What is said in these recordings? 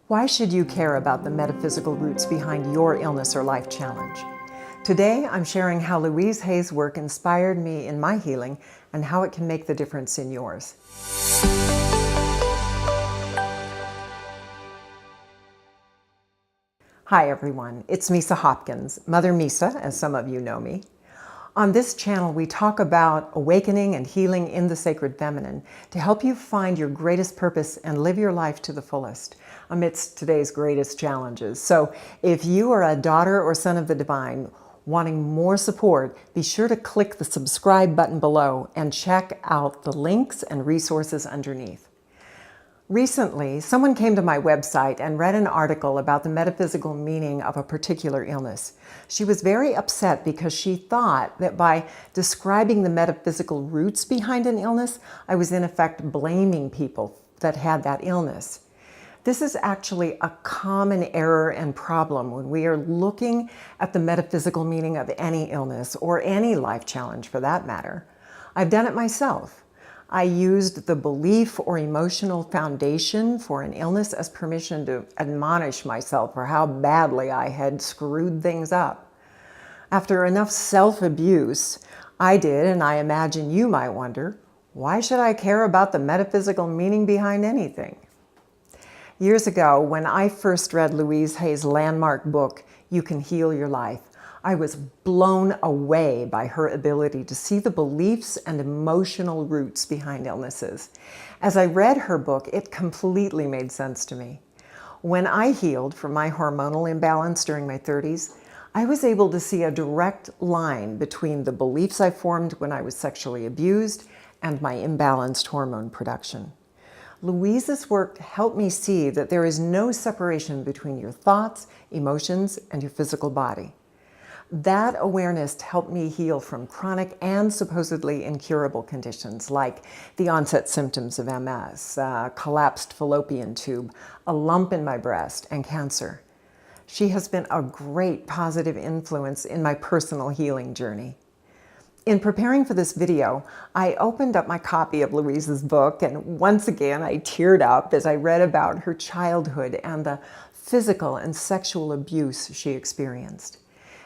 Why should you care about the metaphysical roots behind your illness or life challenge? Today, I'm sharing how Louise Hay's work inspired me in my healing and how it can make the difference in yours. Hi everyone, it's Misa Hopkins, Mother Misa, as some of you know me. On this channel, we talk about awakening and healing in the sacred feminine to help you find your greatest purpose and live your life to the fullest amidst today's greatest challenges. So if you are a daughter or son of the divine wanting more support, be sure to click the subscribe button below and check out the links and resources underneath. Recently, someone came to my website and read an article about the metaphysical meaning of a particular illness. She was very upset because she thought that by describing the metaphysical roots behind an illness, I was in effect blaming people that had that illness. This is actually a common error and problem when we are looking at the metaphysical meaning of any illness or any life challenge for that matter. I've done it myself. I used the belief or emotional foundation for an illness as permission to admonish myself for how badly I had screwed things up. After enough self-abuse, I did, and I imagine you might wonder, why should I care about the metaphysical meaning behind anything? Years ago, when I first read Louise Hay's landmark book, You Can Heal Your Life, I was blown away by her ability to see the beliefs and emotional roots behind illnesses. As I read her book, it completely made sense to me. When I healed from my hormonal imbalance during my 30s, I was able to see a direct line between the beliefs I formed when I was sexually abused and my imbalanced hormone production. Louise's work helped me see that there is no separation between your thoughts, emotions, and your physical body. That awareness helped me heal from chronic and supposedly incurable conditions like the onset symptoms of MS, collapsed fallopian tube, a lump in my breast, and cancer. She has been a great positive influence in my personal healing journey. In preparing for this video, I opened up my copy of Louise's book, and once again I teared up as I read about her childhood and the physical and sexual abuse she experienced.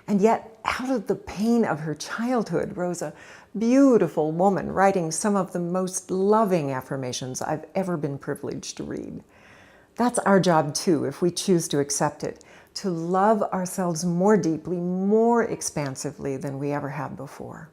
And yet, out of the pain of her childhood rose a beautiful woman writing some of the most loving affirmations I've ever been privileged to read. That's our job too, if we choose to accept it, to love ourselves more deeply, more expansively than we ever have before.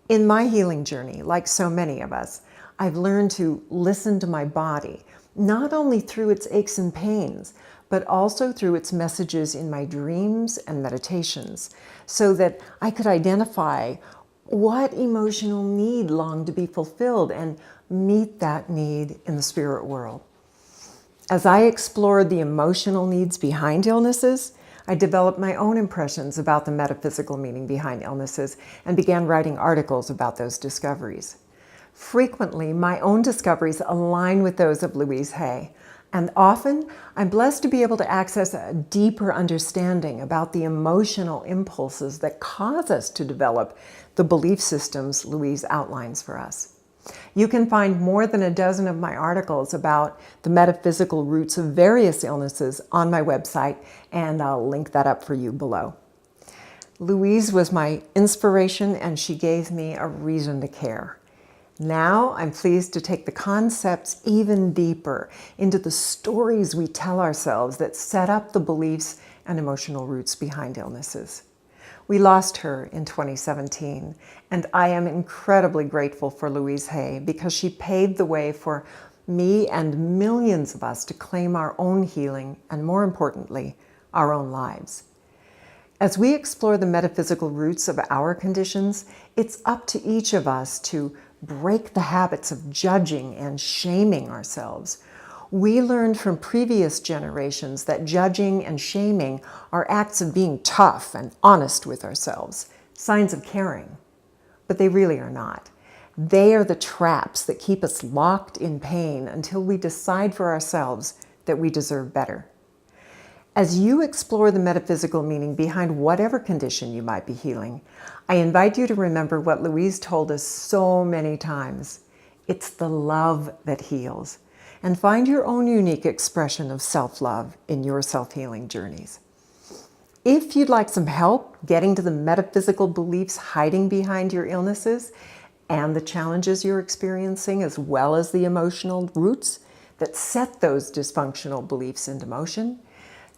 In my healing journey, like so many of us, I've learned to listen to my body, not only through its aches and pains, but also through its messages in my dreams and meditations, so that I could identify what emotional need longed to be fulfilled and meet that need in the spirit world. As I explored the emotional needs behind illnesses, I developed my own impressions about the metaphysical meaning behind illnesses and began writing articles about those discoveries. Frequently, my own discoveries align with those of Louise Hay, and often I'm blessed to be able to access a deeper understanding about the emotional impulses that cause us to develop the belief systems Louise outlines for us. You can find more than a dozen of my articles about the metaphysical roots of various illnesses on my website, and I'll link that up for you below. Louise was my inspiration, and she gave me a reason to care. Now I'm pleased to take the concepts even deeper into the stories we tell ourselves that set up the beliefs and emotional roots behind illnesses. We lost her in 2017, and I am incredibly grateful for Louise Hay because she paved the way for me and millions of us to claim our own healing and, more importantly, our own lives. As we explore the metaphysical roots of our conditions, it's up to each of us to break the habits of judging and shaming ourselves. We learned from previous generations that judging and shaming are acts of being tough and honest with ourselves, signs of caring. But they really are not. They are the traps that keep us locked in pain until we decide for ourselves that we deserve better. As you explore the metaphysical meaning behind whatever condition you might be healing, I invite you to remember what Louise told us so many times. It's the love that heals. and find your own unique expression of self-love in your self-healing journeys. If you'd like some help getting to the metaphysical beliefs hiding behind your illnesses and the challenges you're experiencing, as well as the emotional roots that set those dysfunctional beliefs into motion,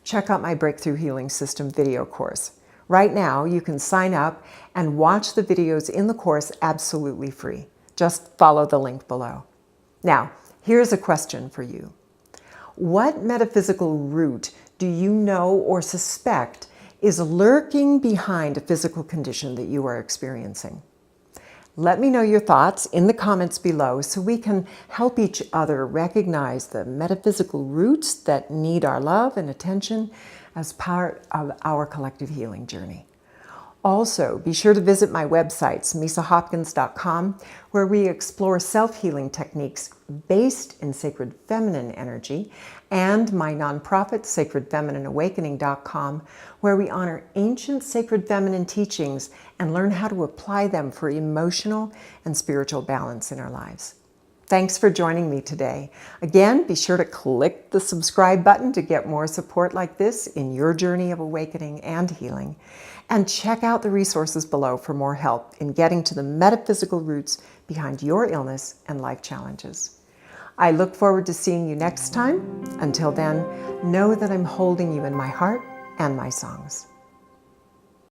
check out my Breakthrough Healing System video course. Right now, you can sign up and watch the videos in the course absolutely free. Just follow the link below. Now, here's a question for you. What metaphysical root do you know or suspect is lurking behind a physical condition that you are experiencing? Let me know your thoughts in the comments below so we can help each other recognize the metaphysical roots that need our love and attention as part of our collective healing journey. Also, be sure to visit my websites, misahopkins.com, where we explore self-healing techniques based in sacred feminine energy, and my nonprofit, sacredfeminine.awakening.com, where we honor ancient sacred feminine teachings and learn how to apply them for emotional and spiritual balance in our lives. Thanks for joining me today. Again, be sure to click the subscribe button to get more support like this in your journey of awakening and healing. And check out the resources below for more help in getting to the metaphysical roots behind your illness and life challenges. I look forward to seeing you next time. Until then, know that I'm holding you in my heart and my songs.